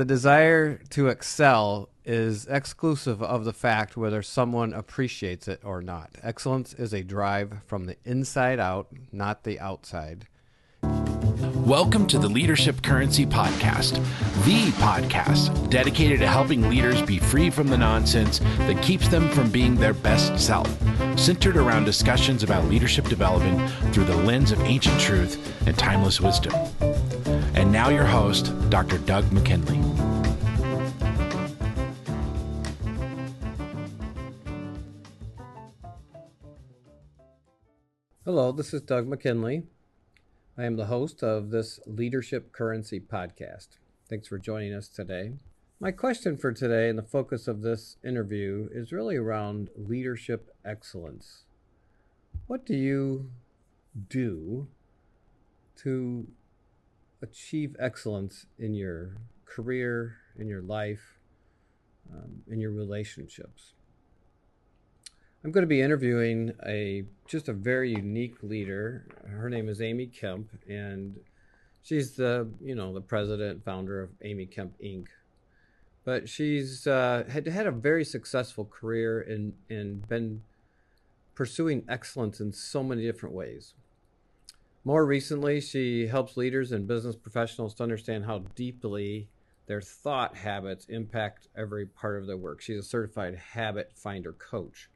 The desire to excel is exclusive of the fact whether someone appreciates it or not. Excellence is a drive from the inside out, not the outside. Welcome to the Leadership Currency Podcast, the podcast dedicated to helping leaders be free from the nonsense that keeps them from being their best self, centered around discussions about leadership development through the lens of ancient truth and timeless wisdom. And now your host, Dr. Doug McKinley. Hello, this is Doug McKinley. I am the host of this Leadership Currency Podcast. Thanks for joining us today. My question for today and the focus of this interview is really around leadership excellence. What do you do to achieve excellence in your career, in your life, in your relationships? I'm going to be interviewing just a very unique leader. Her name is Amy Kemp, and she's the president and founder of Amy Kemp Inc. But she's had a very successful career and been pursuing excellence in so many different ways. More recently, she helps leaders and business professionals to understand how deeply their thought habits impact every part of their work. She's a certified habit finder coach.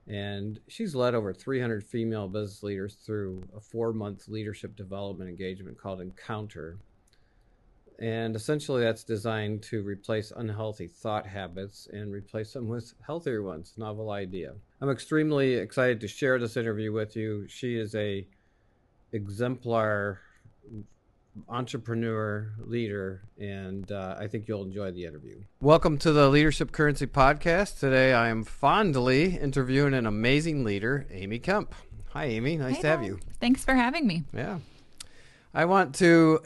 And she's led over 300 female business leaders through a 4-month leadership development engagement called Encounter. And essentially that's designed to replace unhealthy thought habits and replace them with healthier ones. Novel idea. I'm extremely excited to share this interview with you. She is a exemplar entrepreneur, leader, and I think you'll enjoy the interview. Welcome to the Leadership Currency Podcast. Today I am fondly interviewing an amazing leader, Amy Kemp. Hi, Amy. Nice to have you. Thanks for having me. Yeah. Today I want to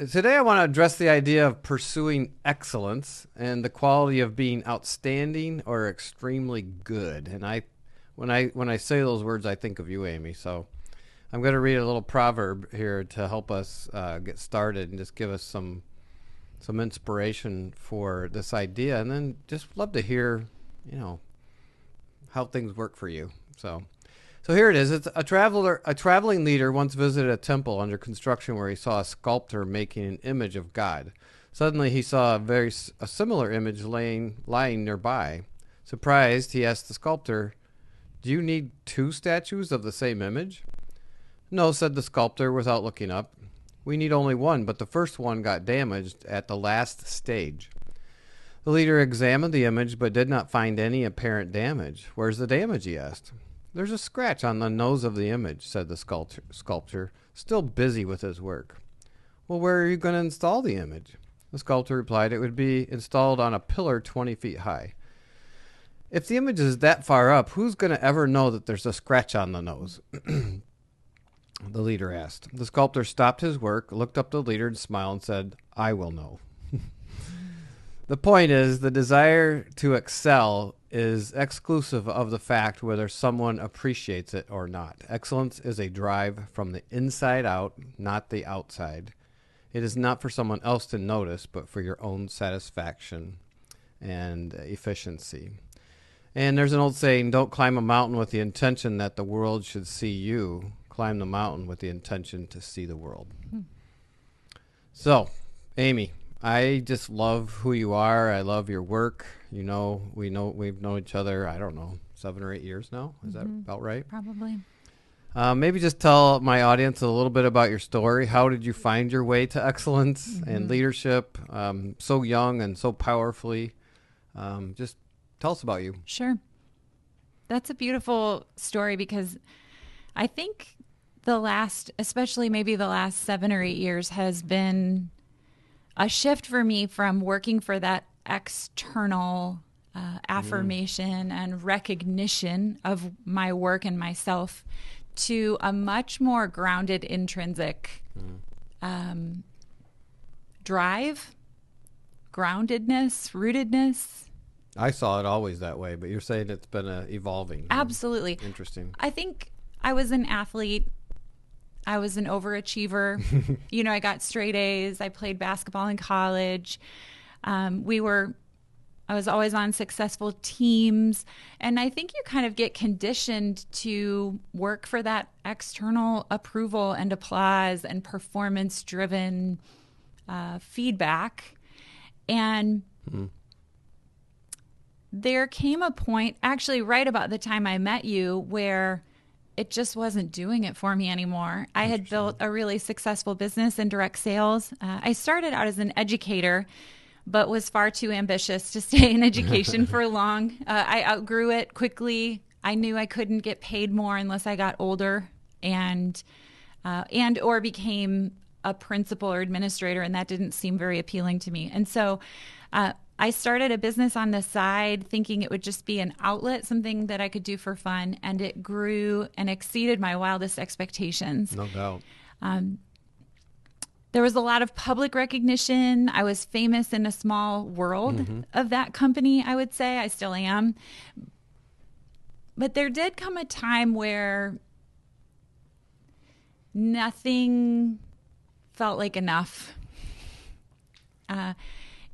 address the idea of pursuing excellence and the quality of being outstanding or extremely good. And when I say those words, I think of you, Amy. So I'm going to read a little proverb here to help us get started and just give us some inspiration for this idea, and then just love to hear, how things work for you. So here it is. It's a traveling leader once visited a temple under construction where he saw a sculptor making an image of God. Suddenly he saw a similar image lying nearby. Surprised, he asked the sculptor, "Do you need 2 statues of the same image?" "No," said the sculptor without looking up. "We need only one, but the first one got damaged at the last stage." The leader examined the image but did not find any apparent damage. "Where's the damage?" he asked. "There's a scratch on the nose of the image," said the sculptor, still busy with his work. "Well, where are you going to install the image?" The sculptor replied, "It would be installed on a pillar 20 feet high." "If the image is that far up, who's going to ever know that there's a scratch on the nose?" The leader asked. The sculptor stopped his work, looked up at the leader and smiled and said, "I will know." The point is, the desire to excel is exclusive of the fact whether someone appreciates it or not. Excellence is a drive from the inside out, not the outside. It is not for someone else to notice, but for your own satisfaction and efficiency. And there's an old saying, don't climb a mountain with the intention that the world should see you. Climb the mountain with the intention to see the world. So, Amy, I just love who you are. I love your work. We've known each other, 7 or 8 years now. Is that about right? Probably. Maybe just tell my audience a little bit about your story. How did you find your way to excellence and leadership so young and so powerfully? Just tell us about you. Sure. That's a beautiful story because I think especially maybe the last 7 or 8 years has been a shift for me from working for that external affirmation and recognition of my work and myself to a much more grounded, intrinsic drive, groundedness, rootedness. I saw it always that way, but you're saying it's been evolving. Absolutely. Interesting. I think I was an athlete. I was an overachiever. I got straight A's. I played basketball in college. I was always on successful teams. And I think you kind of get conditioned to work for that external approval and applause and performance-driven feedback. And there came a point, actually right about the time I met you, where it just wasn't doing it for me anymore. I had built a really successful business in direct sales. I started out as an educator, but was far too ambitious to stay in education for long. I outgrew it quickly. I knew I couldn't get paid more unless I got older and or became a principal or administrator, and that didn't seem very appealing to me. And so I started a business on the side thinking it would just be an outlet, something that I could do for fun, and it grew and exceeded my wildest expectations. No doubt. There was a lot of public recognition. I was famous in a small world of that company, I would say. I still am. But there did come a time where nothing felt like enough.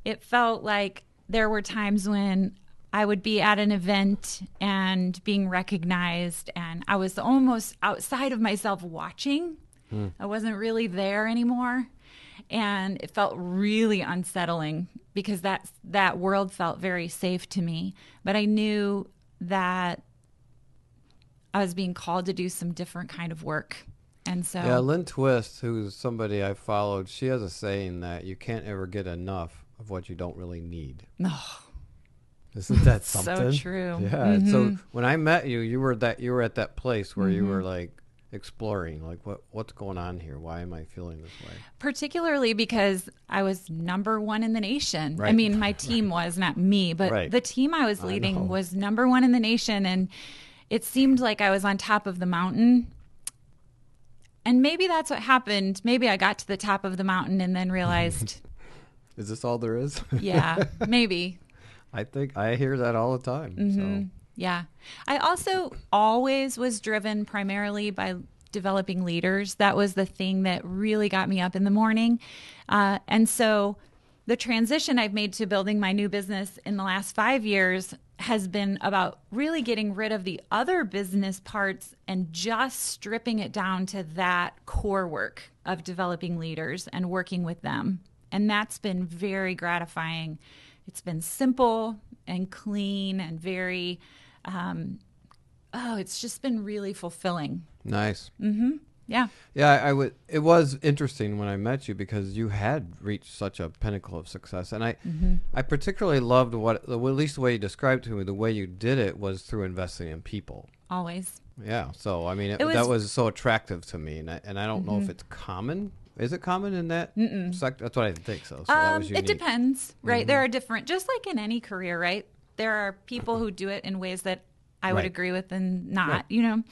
It felt like there were times when I would be at an event and being recognized, and I was almost outside of myself watching. I wasn't really there anymore. And it felt really unsettling because that world felt very safe to me. But I knew that I was being called to do some different kind of work. And so... Yeah, Lynn Twist, who's somebody I followed, she has a saying that you can't ever get enough of what you don't really need. Oh, isn't that something? so true. Yeah. So when I met you, you were at that place where you were like exploring, like what's going on here? Why am I feeling this way? Particularly because I was number one in the nation. Right. I mean, my team was, not me, but the team I was leading was number one in the nation, and it seemed like I was on top of the mountain. And maybe that's what happened. Maybe I got to the top of the mountain and then realized, is this all there is? Yeah, maybe. I think I hear that all the time. So. Yeah. I also always was driven primarily by developing leaders. That was the thing that really got me up in the morning. And so the transition I've made to building my new business in the last 5 years has been about really getting rid of the other business parts and just stripping it down to that core work of developing leaders and working with them. And that's been very gratifying. It's been simple and clean and very, it's just been really fulfilling. Nice. Yeah. Yeah, it was interesting when I met you because you had reached such a pinnacle of success. And I particularly loved at least the way you described to me, the way you did it was through investing in people. Always. Yeah. So, I mean, that was so attractive to me. And I don't know if it's common. Is it common in that sector? That's what I didn't think so. So that was unique. It depends, right? There are different, just like in any career, right? There are people who do it in ways that I would agree with and not, you know.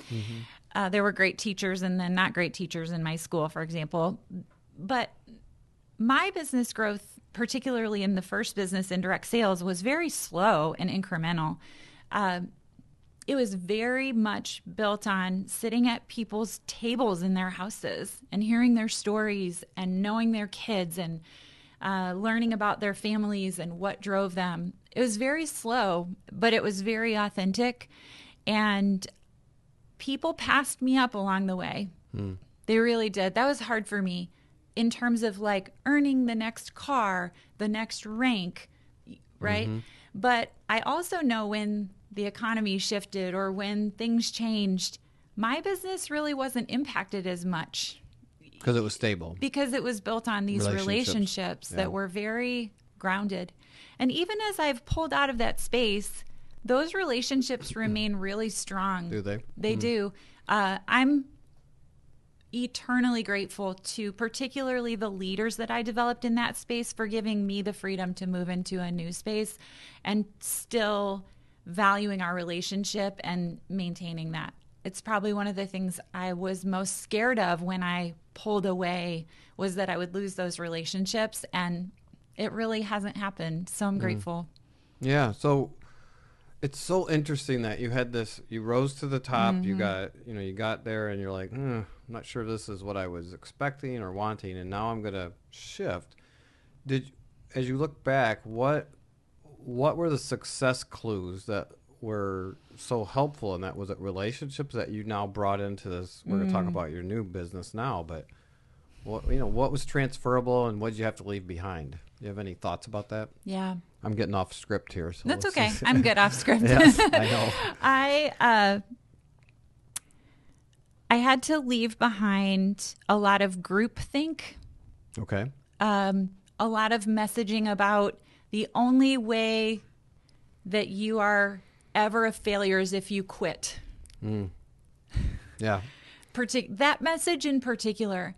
There were great teachers and then not great teachers in my school, for example. But my business growth, particularly in the first business in direct sales, was very slow and incremental. It was very much built on sitting at people's tables in their houses and hearing their stories and knowing their kids and learning about their families and what drove them. It was very slow, but it was very authentic. And people passed me up along the way. They really did. That was hard for me in terms of like earning the next car, the next rank, right? But I also know when the economy shifted or when things changed, my business really wasn't impacted as much. Because it was stable. Because it was built on these relationships that were very grounded. And even as I've pulled out of that space, those relationships remain really strong. Do they? They do. I'm eternally grateful to particularly the leaders that I developed in that space for giving me the freedom to move into a new space and still valuing our relationship and maintaining that. It's probably one of the things I was most scared of when I pulled away was that I would lose those relationships, and it really hasn't happened. So I'm grateful. Yeah. So it's so interesting that you had this, you rose to the top, you got there and you're like, I'm not sure this is what I was expecting or wanting. And now I'm going to shift. as you look back, what were the success clues that were so helpful in that? Was it relationships that you now brought into this? We're going to talk about your new business now, but what was transferable and what did you have to leave behind? Do you have any thoughts about that? Yeah. I'm getting off script here. So That's okay. I'm good off script. Yes, I know. I had to leave behind a lot of groupthink. Okay. A lot of messaging about the only way that you are ever a failure is if you quit. Yeah. That message in particular,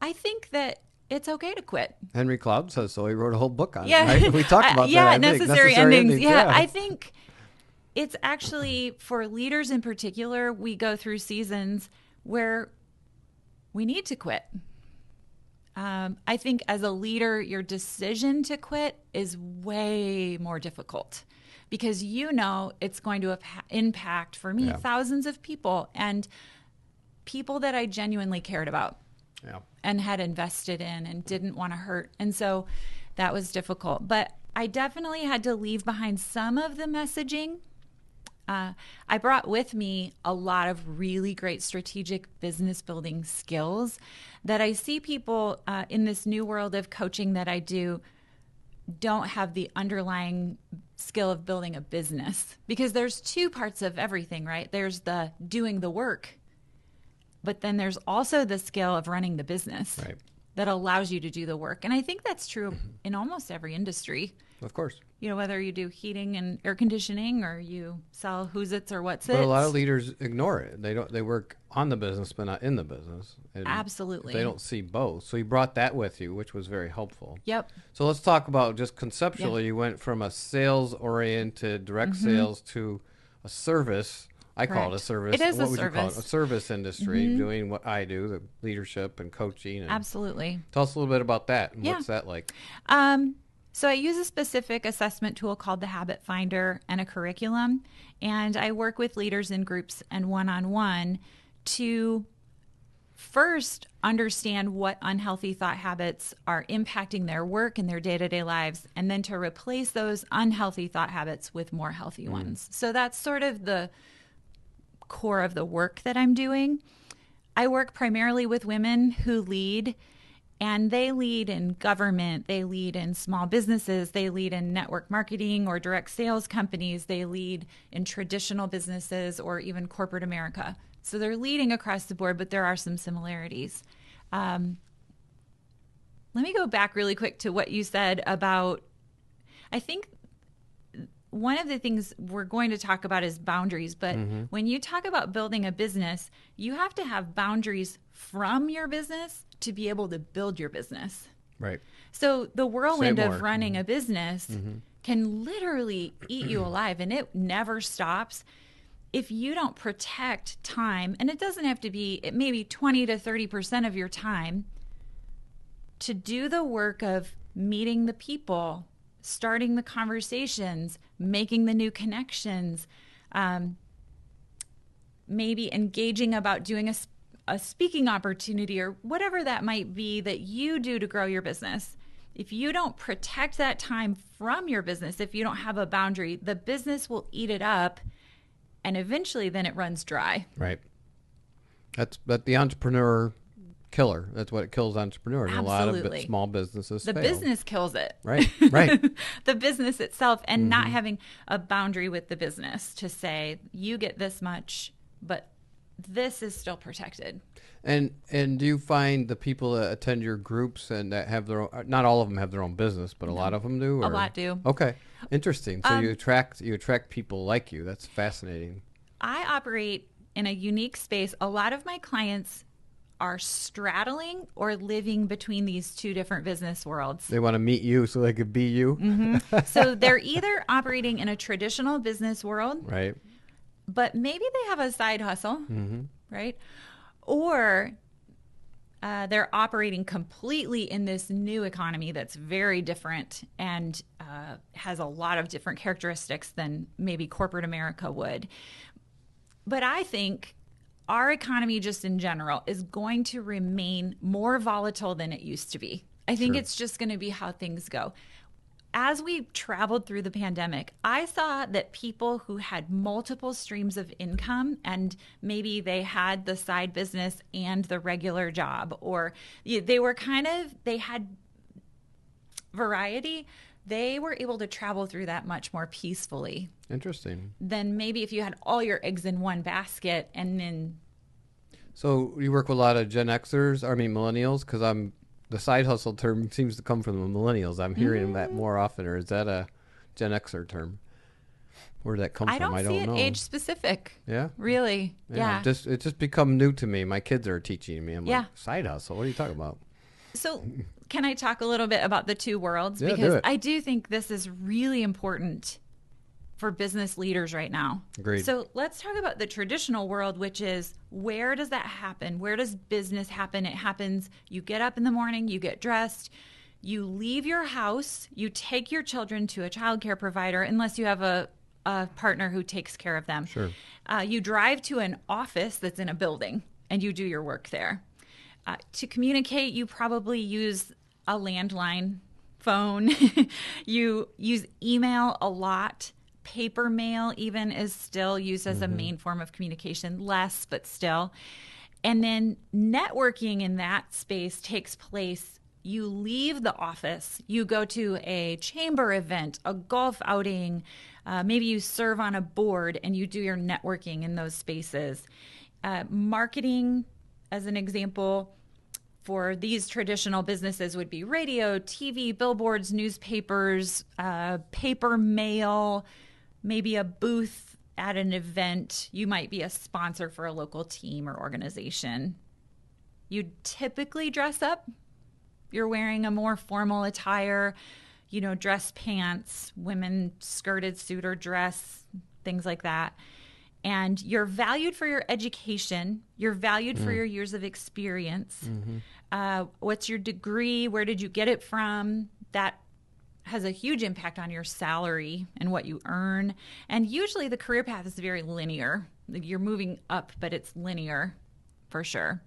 I think that it's okay to quit. Henry Cloud says so. He wrote a whole book on Yeah. it, right? We talked about that. Necessary endings. Yeah, I think it's actually, for leaders in particular, we go through seasons where we need to quit. I think as a leader, your decision to quit is way more difficult because it's going to impact, for me, thousands of people and people that I genuinely cared about and had invested in and didn't want to hurt. And so that was difficult. But I definitely had to leave behind some of the messaging. I brought with me a lot of really great strategic business building skills that I see people in this new world of coaching that I do don't have the underlying skill of building a business, because there's two parts of everything, right? There's the doing the work, but then there's also the skill of running the business that allows you to do the work. And I think that's true in almost every industry. Of course. Whether you do heating and air conditioning or you sell Who's-Its or What's-Its. But a lot of leaders ignore it. They work on the business, but not in the business. And absolutely. they don't see both. So you brought that with you, which was very helpful. Yep. So let's talk about just conceptually. You went from a sales-oriented direct sales to a service. I call it a service. It is what a would service. you call it? A service industry, doing what I do, the leadership and coaching. And absolutely. Tell us a little bit about that. And what's that like? So I use a specific assessment tool called the Habit Finder and a curriculum. And I work with leaders in groups and one-on-one to first understand what unhealthy thought habits are impacting their work and their day-to-day lives, and then to replace those unhealthy thought habits with more healthy ones. So that's sort of the core of the work that I'm doing. I work primarily with women who lead. And they lead in government, they lead in small businesses, they lead in network marketing or direct sales companies, they lead in traditional businesses or even corporate America. So they're leading across the board, but there are some similarities. Let me go back really quick to what you said about, I think one of the things we're going to talk about is boundaries. But when you talk about building a business, you have to have boundaries from your business to be able to build your business. Right. So the whirlwind of running a business can literally eat you alive, and it never stops if you don't protect time. And it doesn't have to be, it may be 20 to 30% of your time to do the work of meeting the people, starting the conversations, making the new connections, maybe engaging about doing a speaking opportunity or whatever that might be that you do to grow your business. If you don't protect that time from your business, if you don't have a boundary, the business will eat it up, and eventually then it runs dry. Right. That's the entrepreneur killer. That's what kills entrepreneurs. Absolutely. A lot of small businesses The fail. business kills it. Right. The business itself, and not having a boundary with the business to say, you get this much, but this is still protected. And do you find the people that attend your groups and that have their own, not all of them have their own business, but a lot of them do? Or? A lot do. Okay. Interesting. So you attract people like you. That's fascinating. I operate in a unique space. A lot of my clients are straddling or living between these two different business worlds. They want to meet you so they could be you. So they're either operating in a traditional business world, right? But maybe they have a side hustle, right? Or they're operating completely in this new economy that's very different and has a lot of different characteristics than maybe corporate America would. But I think our economy just in general is going to remain more volatile than it used to be. I think it's just going to be how things go. as we traveled through the pandemic, I saw that people who had multiple streams of income, and maybe they had the side business and the regular job, or they had variety, they were able to travel through that much more peacefully. Interesting. Than maybe if you had all your eggs in one basket and then. So you work with a lot of Gen Xers, millennials, because the side hustle term seems to come from the millennials. I'm hearing that more often, or is that a Gen Xer term? Where did that come from? I don't see it know. age specific. Yeah? Really. Yeah. It just become new to me. My kids are teaching me. I'm Yeah. like, side hustle? What are you talking about? So can I talk a little bit about the two worlds? Yeah, because do it. I do think this is really important for business leaders right now. Agreed. So let's talk about the traditional world, which is, where does that happen? Where does business happen? It happens, you get up in the morning, you get dressed, you leave your house, you take your children to a childcare provider, unless you have a partner who takes care of them. Sure. You drive to an office that's in a building and you do your work there. To communicate, you probably use a landline phone. You use email a lot. Paper mail even is still used as a main form of communication, less, but still. And then networking in that space takes place. You leave the office, you go to a chamber event, a golf outing, maybe you serve on a board and you do your networking in those spaces. Marketing, as an example, for these traditional businesses would be radio, TV, billboards, newspapers, paper mail, maybe a booth at an event. You might be a sponsor for a local team or organization. You typically dress up. You're wearing a more formal attire, dress pants, women skirted suit or dress, things like that. And you're valued for your education. You're valued for your years of experience. What's your degree? Where did you get it from? That has a huge impact on your salary and what you earn. And usually the career path is very linear. You're moving up, but it's linear for sure.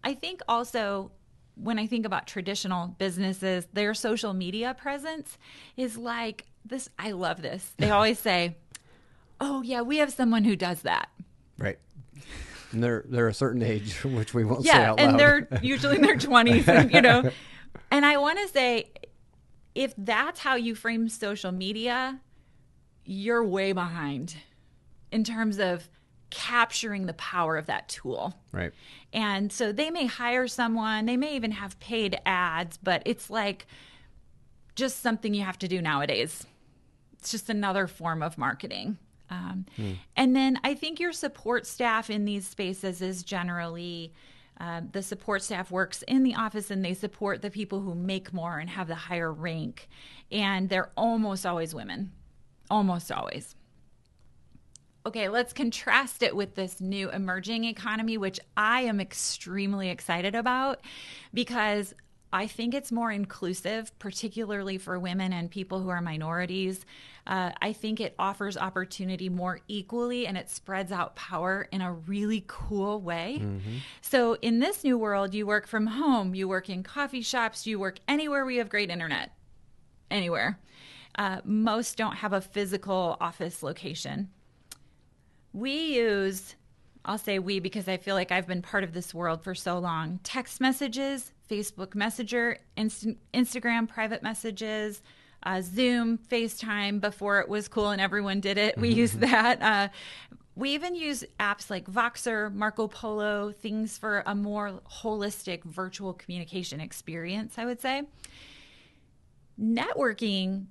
I think also, when I think about traditional businesses, their social media presence is like this. I love this. They always say, oh yeah, we have someone who does that. Right. And they're a certain age, which we won't say out loud. And they're usually in their 20s, and, And I want to say, if that's how you frame social media, you're way behind in terms of capturing the power of that tool. Right. And so they may hire someone, they may even have paid ads, but it's like just something you have to do nowadays. It's just another form of marketing. And then I think your support staff in these spaces is generally the support staff works in the office and they support the people who make more and have the higher rank. And they're almost always women. Almost always. Okay, let's contrast it with this new emerging economy, which I am extremely excited about because I think it's more inclusive, particularly for women and people who are minorities. I think it offers opportunity more equally and it spreads out power in a really cool way. So in this new world, you work from home, you work in coffee shops, you work anywhere we have great internet, anywhere. Most don't have a physical office location. We use, I'll say we because I feel like I've been part of this world for so long, text messages, Facebook Messenger, Instagram private messages, Zoom, FaceTime before it was cool and everyone did it. We use that. We even use apps like Voxer, Marco Polo, things for a more holistic virtual communication experience, I would say. Networking,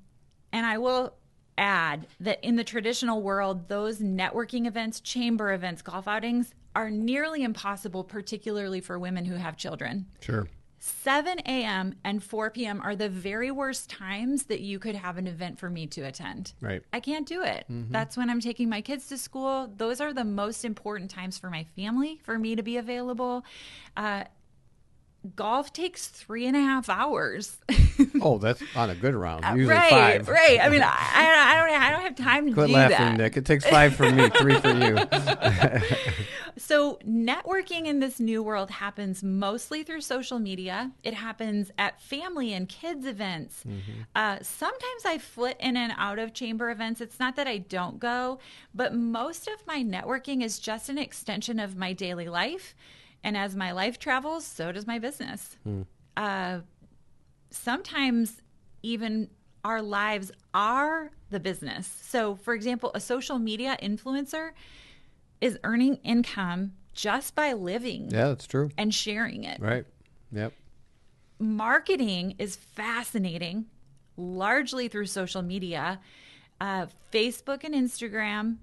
and I will add that in the traditional world, those networking events, chamber events, golf outings are nearly impossible, particularly for women who have children. Sure. 7 a.m. and 4 p.m. are the very worst times that you could have an event for me to attend. Right. I can't do it. That's when I'm taking my kids to school. Those are the most important times for my family, for me to be available. golf takes 3.5 hours. Oh, that's on a good round. Usually Right, 5. right. I mean, I don't have time to Quit do laughing, that. Nick. It takes 5 for me, 3 for you. So networking in this new world happens mostly through social media. It happens at family and kids events. Sometimes I flit in and out of chamber events. It's not that I don't go, but most of my networking is just an extension of my daily life. And as my life travels, so does my business. Sometimes even our lives are the business. So, for example, a social media influencer is earning income just by living Yeah, that's true. and sharing it. Right. Yep. Marketing is fascinating, largely through social media, Facebook and Instagram,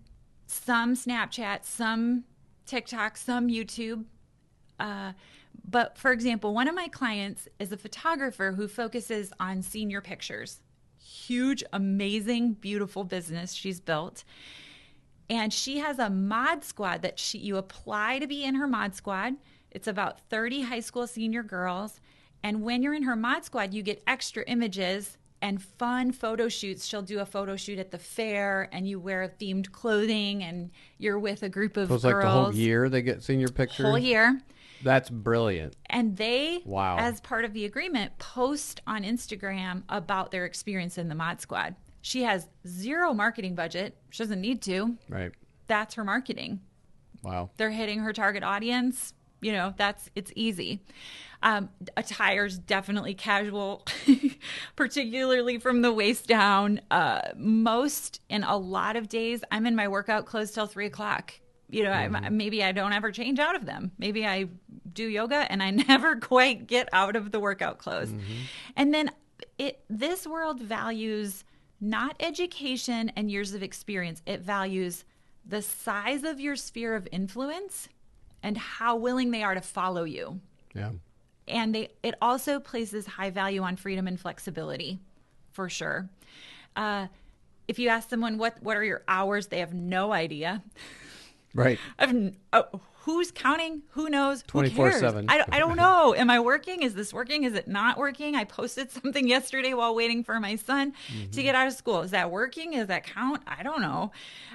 some Snapchat, some TikTok, some YouTube. But for example, one of my clients is a photographer who focuses on senior pictures. Huge, amazing, beautiful business she's built. And she has a mod squad that you apply to be in her mod squad. It's about 30 high school senior girls. And when you're in her mod squad, you get extra images and fun photo shoots. She'll do a photo shoot at the fair, and you wear themed clothing, and you're with a group of So it's girls. like the whole year they get senior pictures? Whole year. That's brilliant. And they, Wow. as part of the agreement, post on Instagram about their experience in the mod squad. She has zero marketing budget. She doesn't need to. Right. That's her marketing. Wow. They're hitting her target audience. You know, it's easy. Attire's definitely casual, particularly from the waist down. Most, in a lot of days, I'm in my workout clothes till 3:00. You know, maybe I don't ever change out of them. Maybe I do yoga and I never quite get out of the workout clothes. And then this world values not education and years of experience. It values the size of your sphere of influence and how willing they are to follow you. Yeah. And it also places high value on freedom and flexibility, for sure. If you ask someone what are your hours, they have no idea. Right. Who's counting? Who knows? Who cares? 24/7. I don't know. Am I working? Is this working? Is it not working? I posted something yesterday while waiting for my son to get out of school. Is that working? Does that count? I don't know.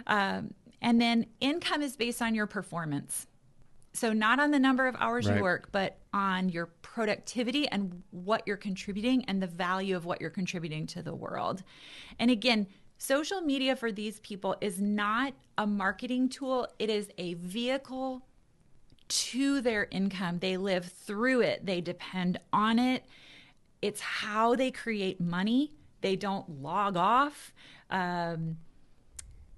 And then income is based on your performance. So not on the number of hours Right. you work, but on your productivity and what you're contributing and the value of what you're contributing to the world. And again, social media for these people is not a marketing tool. It is a vehicle to their income. They live through it. They depend on it. It's how they create money. They don't log off.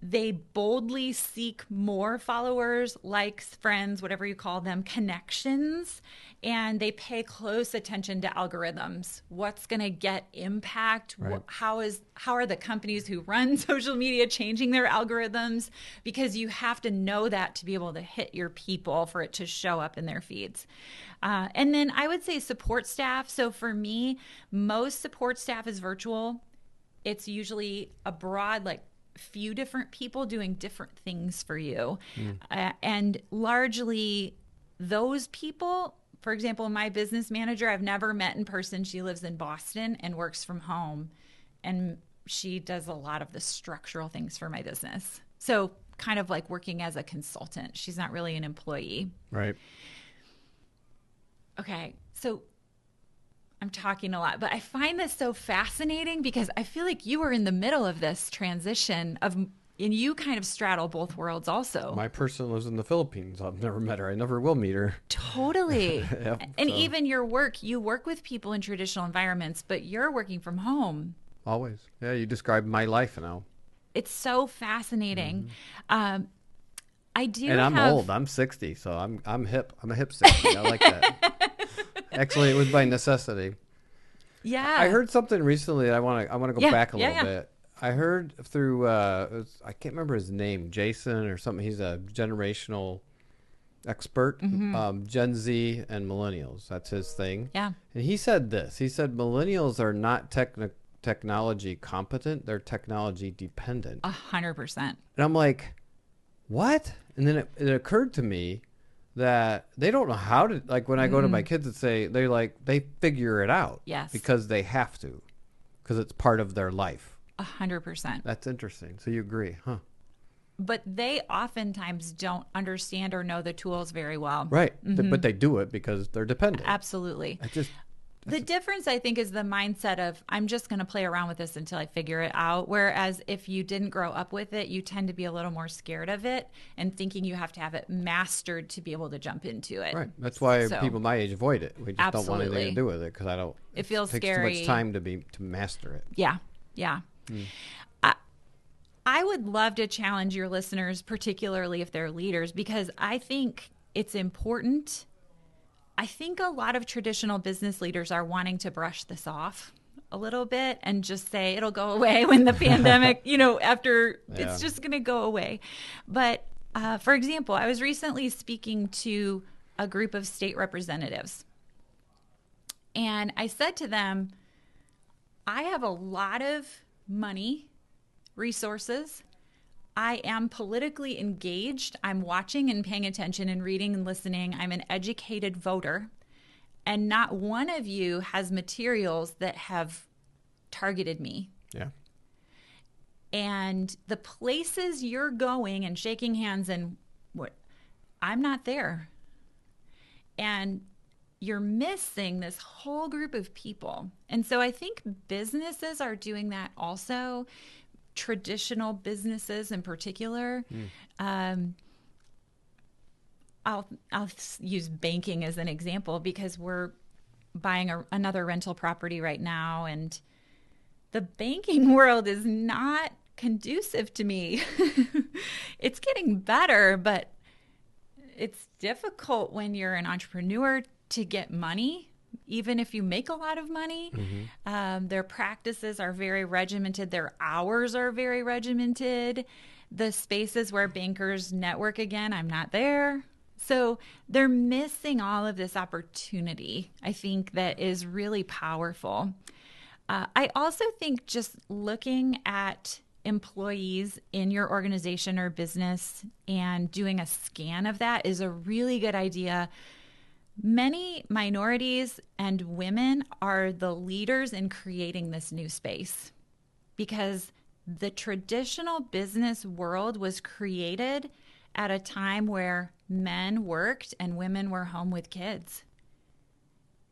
They boldly seek more followers, likes, friends, whatever you call them, connections, and they pay close attention to algorithms. What's going to get impact? Right. How are the companies who run social media changing their algorithms? Because you have to know that to be able to hit your people for it to show up in their feeds. And then I would say support staff. So for me, most support staff is virtual. It's usually a broad, few different people doing different things for you. And largely those people, for example, my business manager, I've never met in person. She lives in Boston and works from home. And she does a lot of the structural things for my business. So kind of like working as a consultant. She's not really an employee. Right. Okay. So I'm talking a lot, but I find this so fascinating because I feel like you were in the middle of this transition and you kind of straddle both worlds also. My person lives in the Philippines. I've never met her. I never will meet her. Totally. Yep, and so. even your work, you work with people in traditional environments, but you're working from home. Always. Yeah, you described my life now. It's so fascinating. I do And I'm old. I'm 60, so I'm hip. I'm a hip 60. I like that. Actually, it was by necessity. Yeah. I heard something recently that I want to go back a little bit. I heard through I can't remember his name, Jason or something. He's a generational expert, Gen Z and millennials. That's his thing. Yeah. And he said this. He said millennials are not technology competent. They're technology dependent. 100%. And I'm like, what? And then it occurred to me that they don't know how to, like when I go to my kids and say, they figure it out. Yes. Because they have to, because it's part of their life. 100%. That's interesting. So you agree, huh? But they oftentimes don't understand or know the tools very well. Right. But they do it because they're dependent. Absolutely. The difference, I think, is the mindset of, I'm just going to play around with this until I figure it out. Whereas if you didn't grow up with it, you tend to be a little more scared of it and thinking you have to have it mastered to be able to jump into it. Right. That's why people my age avoid it. We just don't want anything to do with it because it feels takes scary. too much time to master it. Yeah. Yeah. I would love to challenge your listeners, particularly if they're leaders, because I think it's important. I think a lot of traditional business leaders are wanting to brush this off a little bit and just say it'll go away when the pandemic, after it's just going to go away. But for example, I was recently speaking to a group of state representatives, and I said to them, I have a lot of money, resources. I am politically engaged. I'm watching and paying attention and reading and listening. I'm an educated voter. And not one of you has materials that have targeted me. Yeah. And the places you're going and shaking hands and I'm not there. And you're missing this whole group of people. And so I think businesses are doing that also. Traditional businesses in particular. I'll use banking as an example because we're buying another rental property right now, and the banking world is not conducive to me. It's getting better, but it's difficult when you're an entrepreneur to get money. Even if you make a lot of money, their practices are very regimented. Their hours are very regimented. The spaces where bankers network again, I'm not there. So they're missing all of this opportunity, I think, that is really powerful. I also think just looking at employees in your organization or business and doing a scan of that is a really good idea. Many minorities and women are the leaders in creating this new space because the traditional business world was created at a time where men worked and women were home with kids.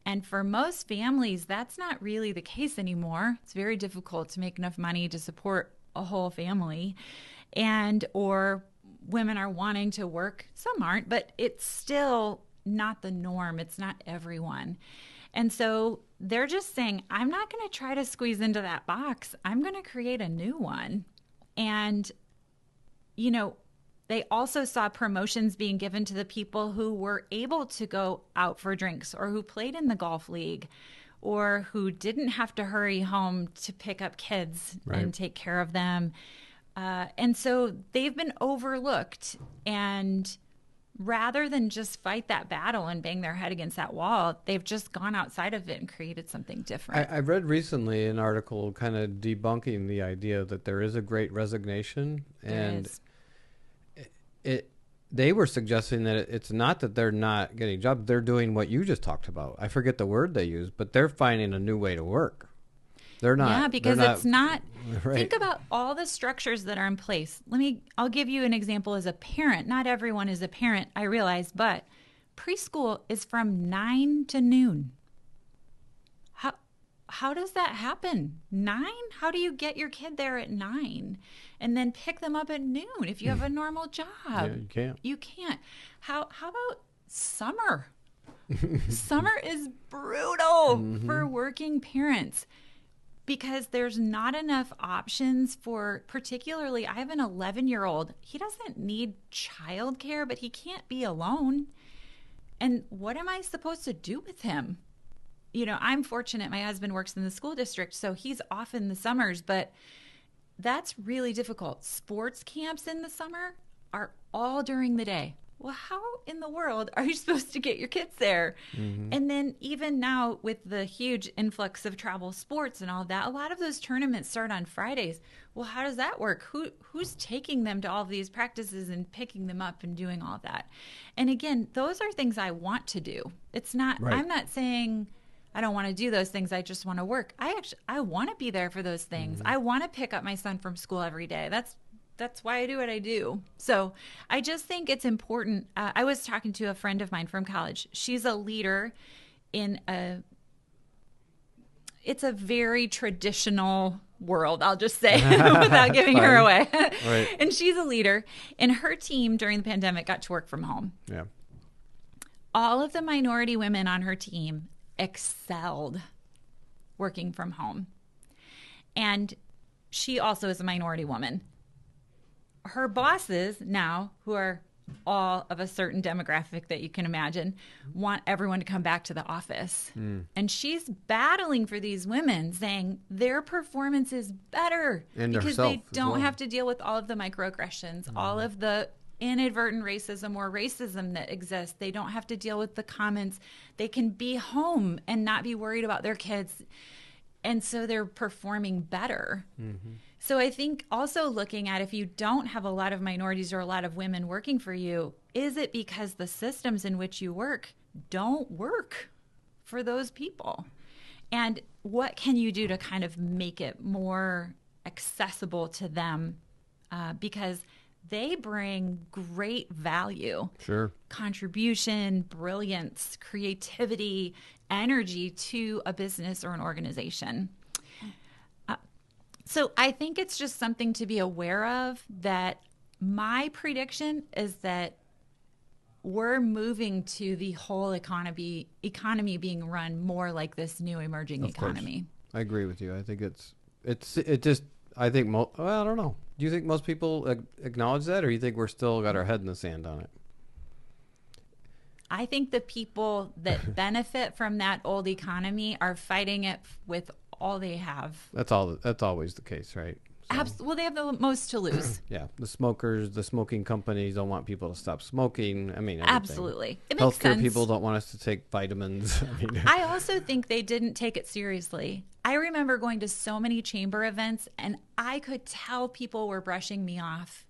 And for most families, that's not really the case anymore. It's very difficult to make enough money to support a whole family, or women are wanting to work. Some aren't, but it's still not the norm. It's not everyone. And so they're just saying, I'm not going to try to squeeze into that box. I'm going to create a new one. And, they also saw promotions being given to the people who were able to go out for drinks or who played in the golf league or who didn't have to hurry home to pick up kids and take care of them. And so they've been overlooked, and rather than just fight that battle and bang their head against that wall, they've just gone outside of it and created something different. I read recently an article kind of debunking the idea that there is a great resignation, and they were suggesting that it's not that they're not getting jobs, they're doing what you just talked about. I forget the word they used, but they're finding a new way to work. They're not. Yeah, because it's not. Right. Think about all the structures that are in place. I'll give you an example as a parent. Not everyone is a parent, I realize, but preschool is from 9 to noon. How does that happen? 9? How do you get your kid there at 9 and then pick them up at noon if you have a normal job? Yeah, you can't. You can't. How about summer? Summer is brutal for working parents. Because there's not enough options for, particularly, I have an 11-year-old. He doesn't need childcare, but he can't be alone. And what am I supposed to do with him? I'm fortunate my husband works in the school district, so he's off in the summers, but that's really difficult. Sports camps in the summer are all during the day. well, how in the world are you supposed to get your kids there? And then even now with the huge influx of travel sports and all that, a lot of those tournaments start on Fridays. Well, how does that work? Who's taking them to all of these practices and picking them up and doing all that? And again, those are things I want to do. It's not, Right. I'm not saying I don't want to do those things. I just want to work. I want to be there for those things. I want to pick up my son from school every day. That's why I do what I do. So I just think it's important. I was talking to a friend of mine from college. She's a leader it's a very traditional world, I'll just say, without giving her away. Right. And she's a leader. And her team during the pandemic got to work from home. Yeah. All of the minority women on her team excelled working from home. And she also is a minority woman. Her bosses now, who are all of a certain demographic that you can imagine, want everyone to come back to the office. And she's battling for these women, saying their performance is better And because herself they as don't well. have to deal with all of the microaggressions, all of the inadvertent racism or racism that exists. They don't have to deal with the comments. They can be home and not be worried about their kids. And so they're performing better. So I think also looking at, if you don't have a lot of minorities or a lot of women working for you, is it because the systems in which you work don't work for those people? And what can you do to kind of make it more accessible to them? Because they bring great value, Sure. contribution, brilliance, creativity, energy to a business or an organization. So I think it's just something to be aware of, that my prediction is that we're moving to the whole economy being run more like this new emerging Of course. economy. I agree with you. I think I think, well, I don't know. Do you think most people acknowledge that, or you think we're still got our head in the sand on it? I think the people that benefit from that old economy are fighting it with all they have. That's always the case, right? So, Well, they have the most to lose. yeah. The smoking companies don't want people to stop smoking. I mean, everything. Absolutely. It makes Healthcare sense. people don't want us to take vitamins. I mean, I also think they didn't take it seriously. I remember going to so many chamber events, and I could tell people were brushing me off.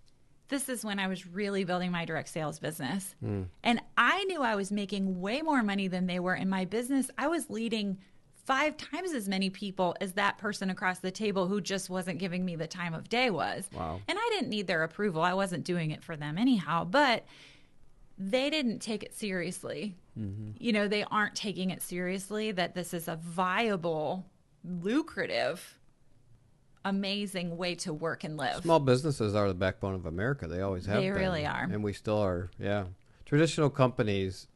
This is when I was really building my direct sales business. And I knew I was making way more money than they were in my business. I was leading 5 times as many people as that person across the table who just wasn't giving me the time of day was. Wow. And I didn't need their approval. I wasn't doing it for them anyhow, but they didn't take it seriously. You know, they aren't taking it seriously, that this is a viable, lucrative, amazing way to work and live. small businesses are the backbone of America. They always have They been. really are. And we still are, yeah. Traditional companies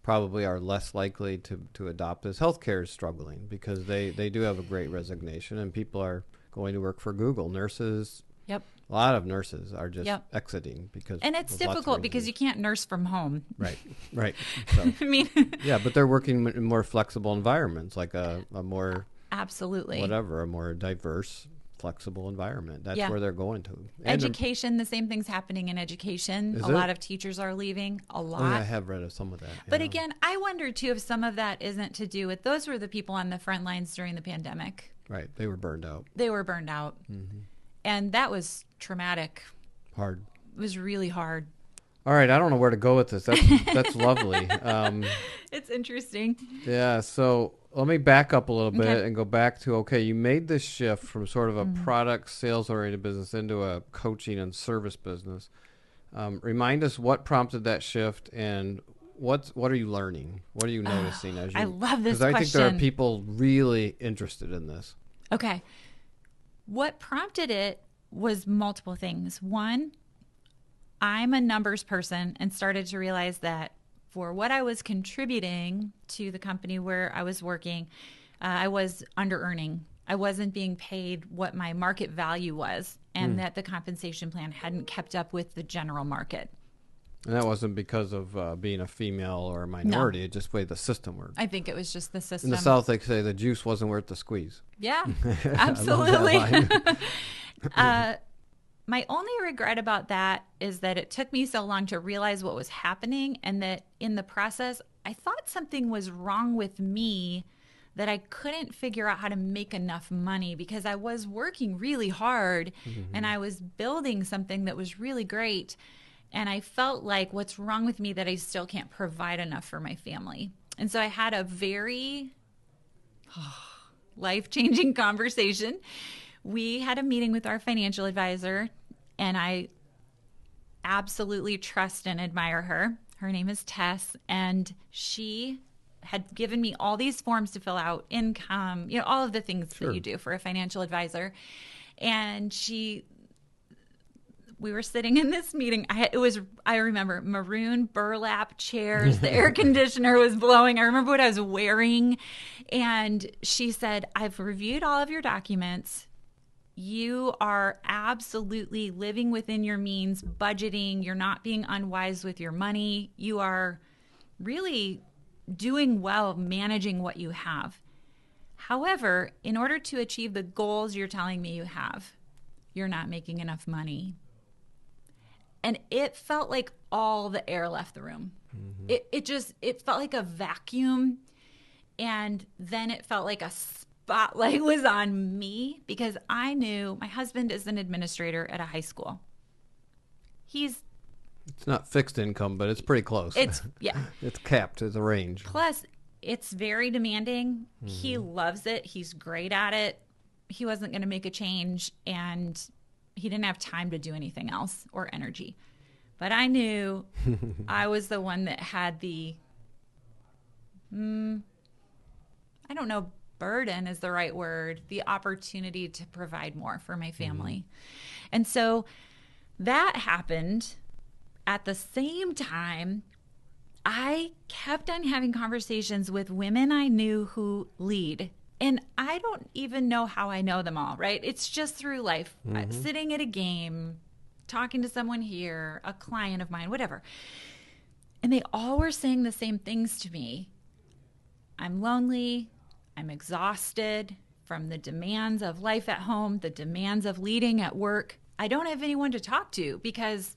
probably are less likely to adopt this. Healthcare is struggling because they do have a great resignation, and people are going to work for Google. Nurses, Yep. a lot of nurses are just Yep. exiting because And it's of lots of difficult because reasons. you can't nurse from home. Right. So, I mean, yeah, but they're working in more flexible environments, like a more absolutely. a more diverse, flexible environment. That's Yeah. where they're going to. And Education, the same thing's happening in education. Is A it? lot of teachers are leaving, a oh, yeah, I lot. have read of some of that. But yeah. again, I wonder too if some of that isn't to do with, those were the people on the front lines during the pandemic. Right, they were burned out. They were burned out. And that was traumatic. Hard. It was really hard. All right, I don't know where to go with this. That's lovely. It's interesting. Yeah, so let me back up a little bit Okay. and go back to, okay, you made this shift from sort of a product sales-oriented business into a coaching and service business. Remind us what prompted that shift, and what are you learning? What are you noticing as you? I love this Because I think there are question. people really interested in this. Okay. What prompted it was multiple things. One, I'm a numbers person and started to realize that for what I was contributing to the company where I was working, I was under earning. I wasn't being paid what my market value was, and that the compensation plan hadn't kept up with the general market. And that wasn't because of being a female or a minority. It just the way the system worked. I think it was just the system. In the South, they say the juice wasn't worth the squeeze. Yeah, I love that absolutely. line. my only regret about that is that it took me so long to realize what was happening, and that in the process, I thought something was wrong with me, that I couldn't figure out how to make enough money because I was working really hard and I was building something that was really great. And I felt like, what's wrong with me that I still can't provide enough for my family? And so I had a very life-changing conversation. We had a meeting with our financial advisor, and I absolutely trust and admire her. Her name is Tess, and she had given me all these forms to fill out, income, all of the things that you do for a financial advisor. And we were sitting in this meeting. I remember maroon burlap chairs. The air conditioner was blowing. I remember what I was wearing. And she said, I've reviewed all of your documents. You are absolutely living within your means, budgeting. You're not being unwise with your money. You are really doing well managing what you have. However, in order to achieve the goals you're telling me you have, you're not making enough money. And it felt like all the air left the room. It felt like a vacuum. And then it felt like a spotlight was on me, because I knew my husband is an administrator at a high school. It's not fixed income, but it's pretty close. It's capped as a range. Plus, it's very demanding. He loves it. He's great at it. He wasn't going to make a change, and he didn't have time to do anything else or energy. But I knew I was the one that had the, I don't know, burden is the right word, the opportunity to provide more for my family. And so that happened. At the same time, I kept on having conversations with women I knew who lead. And I don't even know how I know them all, right? It's just through life, sitting at a game, talking to someone here, a client of mine, whatever. And they all were saying the same things to me. I'm lonely. I'm exhausted from the demands of life at home, the demands of leading at work. I don't have anyone to talk to, because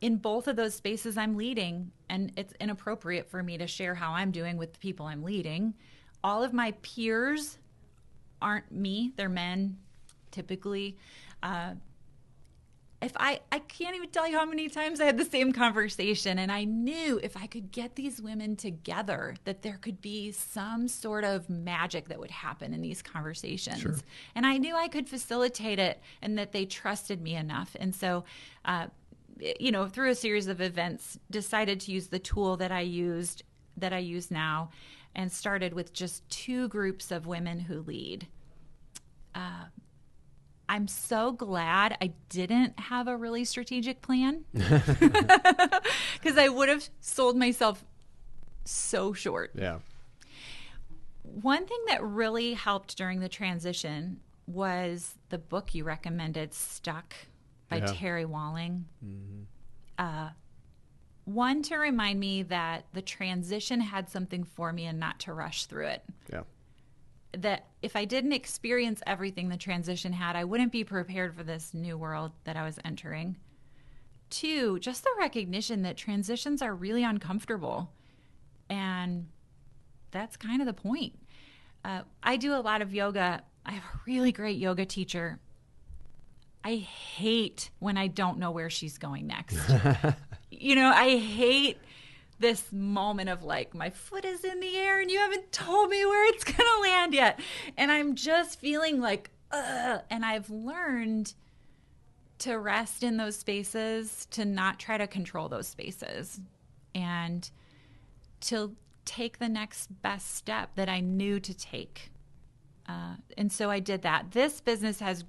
in both of those spaces I'm leading, and it's inappropriate for me to share how I'm doing with the people I'm leading. All of my peers aren't me. They're men, typically. I can't even tell you how many times I had the same conversation, and I knew if I could get these women together, that there could be some sort of magic that would happen in these conversations. Sure. And I knew I could facilitate it, and that they trusted me enough. And so, through a series of events, decided to use the tool that I use now, and started with just 2 groups of women who lead. I'm so glad I didn't have a really strategic plan, because I would have sold myself so short. Yeah. One thing that really helped during the transition was the book you recommended, Stuck, by Terry Walling. One, to remind me that the transition had something for me and not to rush through it. Yeah. That if I didn't experience everything the transition had, I wouldn't be prepared for this new world that I was entering. 2, just the recognition that transitions are really uncomfortable. And that's kind of the point. I do a lot of yoga. I have a really great yoga teacher. I hate when I don't know where she's going next. I hate this moment of like, my foot is in the air and you haven't told me where it's going to land yet. And I'm just feeling like, ugh. And I've learned to rest in those spaces, to not try to control those spaces, and to take the next best step that I knew to take. And so I did that. This business has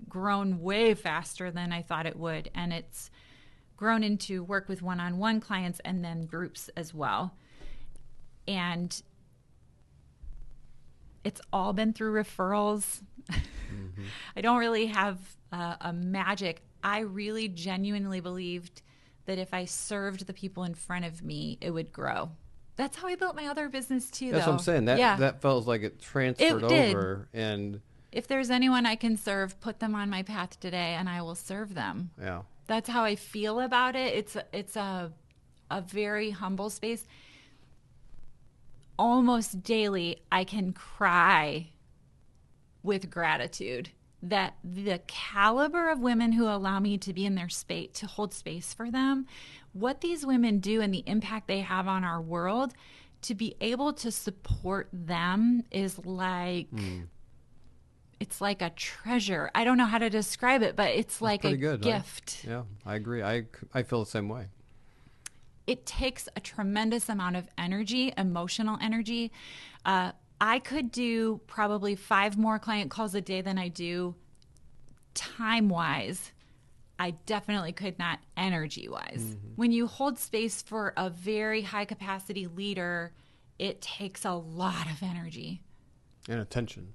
grown way faster than I thought it would. And it's grown into work with one-on-one clients and then groups as well. And it's all been through referrals. I don't really have a magic. I really genuinely believed that if I served the people in front of me, it would grow. That's how I built my other business too, That's though. what I'm saying. That felt like it transferred over. And if there's anyone I can serve, put them on my path today and I will serve them. Yeah. That's how I feel about it. It's a very humble space. Almost daily, I can cry with gratitude that the caliber of women who allow me to be in their space, to hold space for them, what these women do and the impact they have on our world, to be able to support them is like, it's like a treasure. I don't know how to describe it, but it's like a gift. Yeah, I agree. I feel the same way. It takes a tremendous amount of energy, emotional energy. I could do probably 5 more client calls a day than I do time-wise. I definitely could not energy-wise. When you hold space for a very high-capacity leader, it takes a lot of energy. And attention.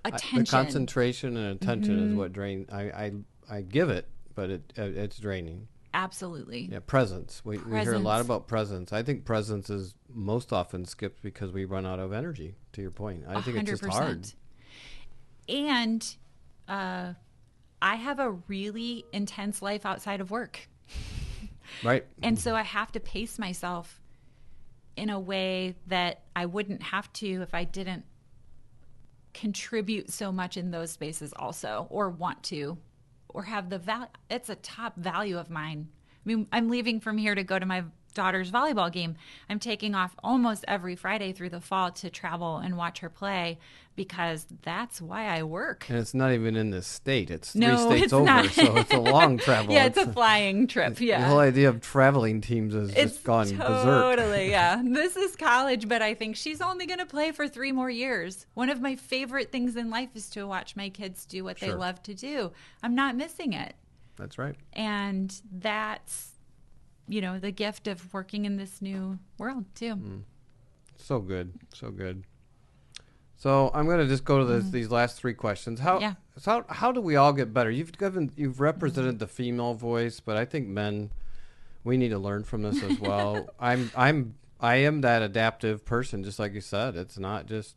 Attention. The concentration and attention is what drains. I give it, but it's draining. Absolutely. Yeah, presence. We hear a lot about presence. I think presence is most often skipped because we run out of energy, to your point. I think it's just hard. And I have a really intense life outside of work. Right. And so I have to pace myself in a way that I wouldn't have to if I didn't contribute so much in those spaces also, or want to, or have the value. It's a top value of mine. I mean, I'm leaving from here to go to my daughter's volleyball game. I'm taking off almost every Friday through the fall to travel and watch her play because that's why I work. And it's not even in this state. It's 3 No, states it's over, not. so it's a long travel. Yeah, it's a flying trip. Yeah. The whole idea of traveling teams has just gone berserk. Totally, yeah. This is college, but I think she's only going to play for 3 more years. One of my favorite things in life is to watch my kids do what they love to do. I'm not missing it. That's right. And that's, the gift of working in this new world, too. So good. So good. So I'm going to just go to these last 3 questions. How do we all get better? You've represented the female voice, but I think men, we need to learn from this as well. I am that adaptive person, just like you said. It's not just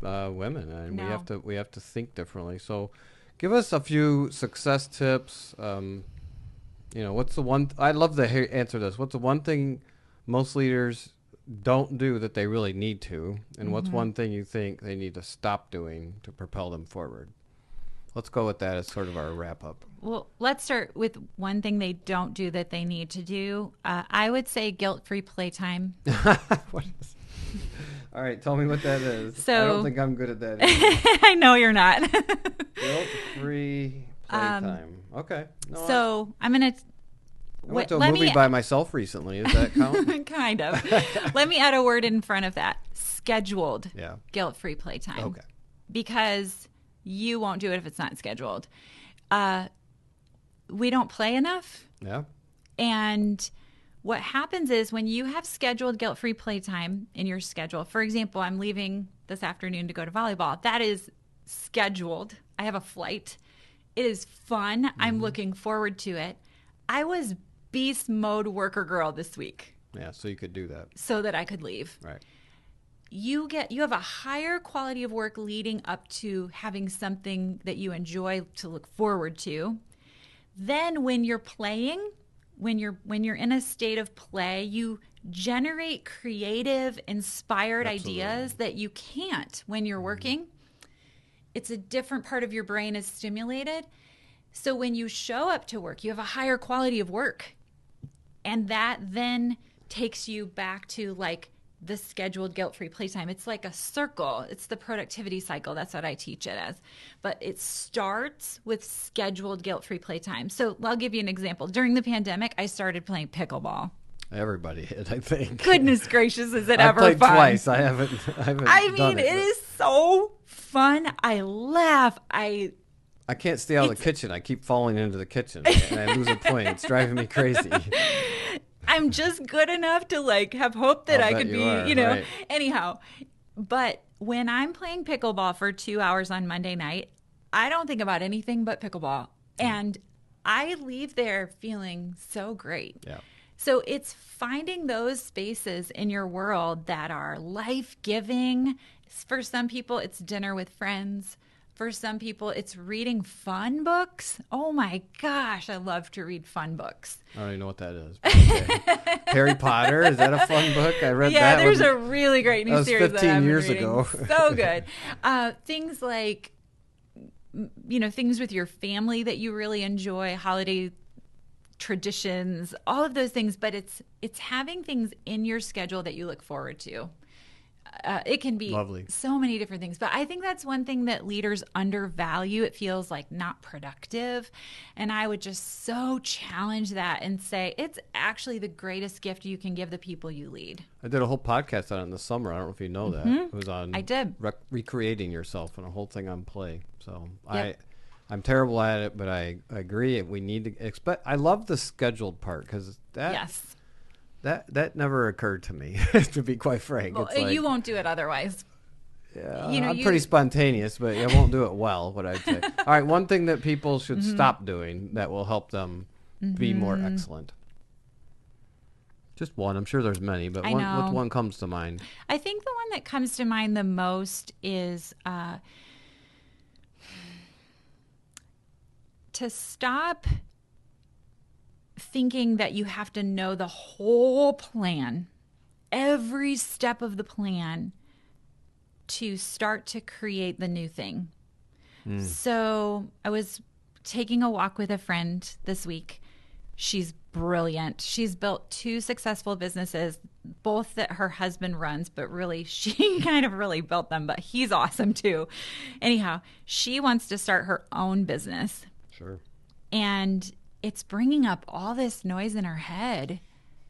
women, and No. we have to think differently. So, give us a few success tips. What's the one? I'd love to answer this. What's the one thing most leaders don't do that they really need to, and what's one thing you think they need to stop doing to propel them forward? Let's go with that as sort of our wrap up. Well, let's start with one thing they don't do that they need to do. I would say guilt-free playtime. What is? All right, tell me what that is. So, I don't think I'm good at that either. I know you're not. Guilt-free playtime. Okay. No, so I'm going to... I went to a movie by myself recently. Does that count? Kind of. Let me add a word in front of that. Scheduled guilt-free playtime. Okay. Because you won't do it if it's not scheduled. We don't play enough. Yeah. And what happens is when you have scheduled guilt-free playtime in your schedule, for example, I'm leaving this afternoon to go to volleyball. That is scheduled. I have a flight. It is fun. I'm looking forward to it. I was beast mode worker girl this week. Yeah, so you could do that. So that I could leave. Right. You have a higher quality of work leading up to having something that you enjoy to look forward to. Then when you're playing, when you're in a state of play, you generate creative, inspired ideas that you can't when you're working. It's a different part of your brain is stimulated. So when you show up to work, you have a higher quality of work. And that then takes you back to like the scheduled guilt-free playtime. It's like a circle. It's the productivity cycle. That's what I teach it as. But it starts with scheduled guilt-free playtime. So I'll give you an example. During the pandemic, I started playing pickleball. Everybody did, I think. Goodness gracious, is it ever played fun? Twice. I haven't I done mean, it is so fun. I laugh. I can't stay out of the kitchen. I keep falling into the kitchen and I lose a point. It's driving me crazy. I'm just good enough to like have hope that I could be, right. Anyhow. But when I'm playing pickleball for 2 hours on Monday night, I don't think about anything but pickleball. And I leave there feeling so great. Yeah. So it's finding those spaces in your world that are life-giving. For some people, it's dinner with friends. For some people, it's reading fun books. Oh my gosh, I love to read fun books. I don't even know what that is. Okay. Harry Potter, is that a fun book? I read that. Yeah, there's a really great new series that 15 I'm years reading. ago. So good. Things like, things with your family that you really enjoy, holiday traditions, all of those things. But it's having things in your schedule that you look forward to. It can be Lovely. so many different things, but I think that's one thing that leaders undervalue. It feels like not productive. And I would just so challenge that and say it's actually the greatest gift you can give the people you lead. I did a whole podcast on it in the summer. I don't know if you know that. It was on I did. recreating yourself and a whole thing on play. So Yep. I'm terrible at it, but I agree. We need to expect. I love the scheduled part because Yes. That never occurred to me, to be quite frank. Well, It's like, you won't do it otherwise. yeah, you know, I'm pretty spontaneous, but I won't do it well, what I'd say. All right, one thing that people should stop doing that will help them be more excellent. Just one. I'm sure there's many, but I know. what one comes to mind? I think the one that comes to mind the most is to stop thinking that you have to know the whole plan, every step of the plan to start to create the new thing. So I was taking a walk with a friend this week. She's brilliant. She's built 2 successful businesses, both that her husband runs, but really she kind of really built them, but he's awesome too. Anyhow, she wants to start her own business. Sure. And it's bringing up all this noise in her head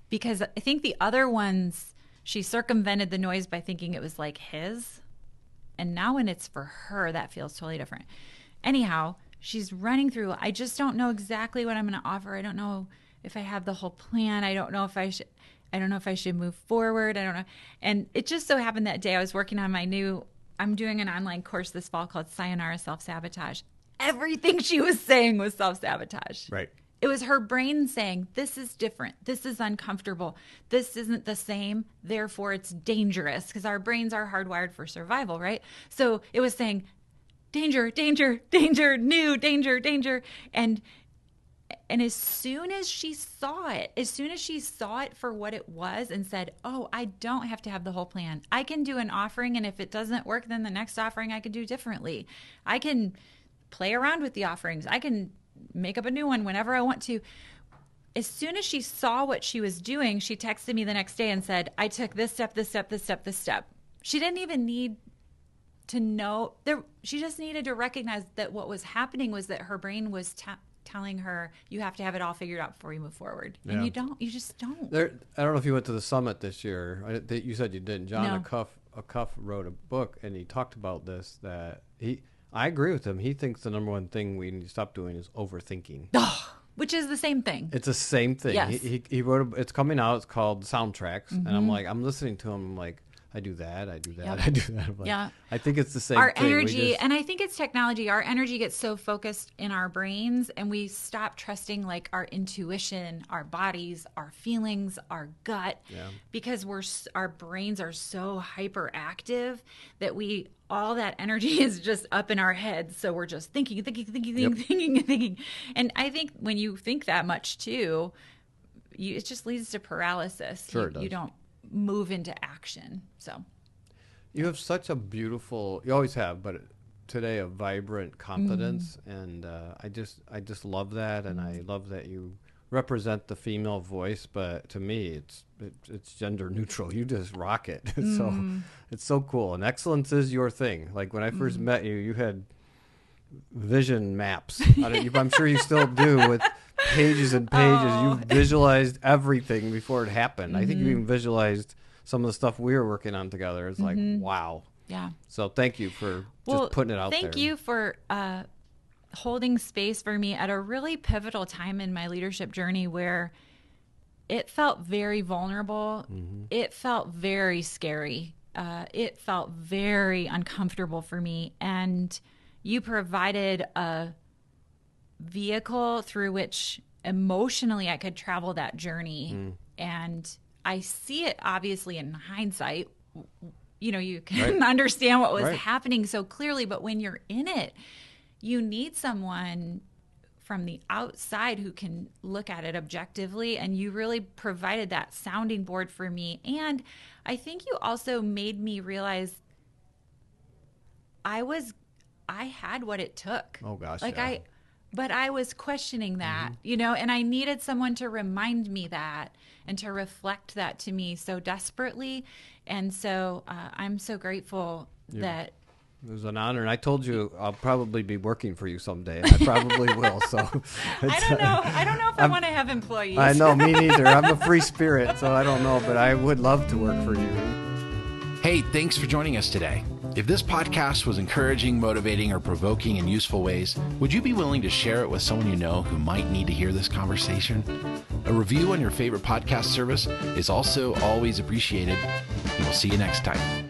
because I think the other ones, she circumvented the noise by thinking it was like his. And now when it's for her, that feels totally different. Anyhow, she's running through, I just don't know exactly what I'm going to offer. I don't know if I have the whole plan. I don't know if I should move forward. I don't know. And it just so happened that day I was working on I'm doing an online course this fall called Sayonara Self-Sabotage. Everything she was saying was self-sabotage. Right. It was her brain saying, this is different. This is uncomfortable. This isn't the same. Therefore, it's dangerous because our brains are hardwired for survival, right? So it was saying, danger, danger, danger, new, danger, danger. And as soon as she saw it for what it was and said, oh, I don't have to have the whole plan. I can do an offering. And if it doesn't work, then the next offering I can do differently. I can play around with the offerings. I can make up a new one whenever I want to. As soon as she saw what she was doing, she texted me the next day and said, I took this step, this step, this step, this step. She didn't even need to know. She just needed to recognize that what was happening was that her brain was telling her, you have to have it all figured out before you move forward. And you just don't. I don't know if you went to the summit this year. You said you didn't. John No. Acuff wrote a book, and he talked about this, that I agree with him. He thinks the number one thing we need to stop doing is overthinking. Which is the same thing. It's the same thing. Yes. He wrote it's coming out. It's called Soundtracks. And I'm listening to him. I'm like, I do that. Yep. I do that. I'm like, Yeah. I think it's the same Our thing. energy, and I think it's technology, our energy gets so focused in our brains and we stop trusting like our intuition, our bodies, our feelings, our gut, because our brains are so hyperactive that all that energy is just up in our heads. So we're just thinking. And I think when you think that much too, it just leads to paralysis. Sure, it does. You don't move into action. So You have such a beautiful, you always have, but today a vibrant confidence. And I just love that. And I love that you represent the female voice, but to me, it's gender neutral. You just rock it. It's so cool. And excellence is your thing. Like when I first met you, you had vision maps. I'm sure you still do, with pages and pages. You visualized everything before it happened. I think you even visualized some of the stuff we were working on together. It's like, wow. yeah. So thank you for just putting it out there. Thank you for holding space for me at a really pivotal time in my leadership journey where it felt very vulnerable. It felt very scary. It felt very uncomfortable for me. And you provided a vehicle through which emotionally I could travel that journey. And I see it obviously in hindsight. You can understand what was happening so clearly, but when you're in it, you need someone from the outside who can look at it objectively, and you really provided that sounding board for me. And I think you also made me realize I had what it took. Oh gosh. But I was questioning that, and I needed someone to remind me that and to reflect that to me so desperately. And so I'm so grateful that it was an honor, and I told you I'll probably be working for you someday. I probably will. So I don't know if I want to have employees. I know, me neither. I'm a free spirit, so I don't know, but I would love to work for you. Hey, thanks for joining us today. If this podcast was encouraging, motivating, or provoking in useful ways, would you be willing to share it with someone you know who might need to hear this conversation? A review on your favorite podcast service is also always appreciated, and we'll see you next time.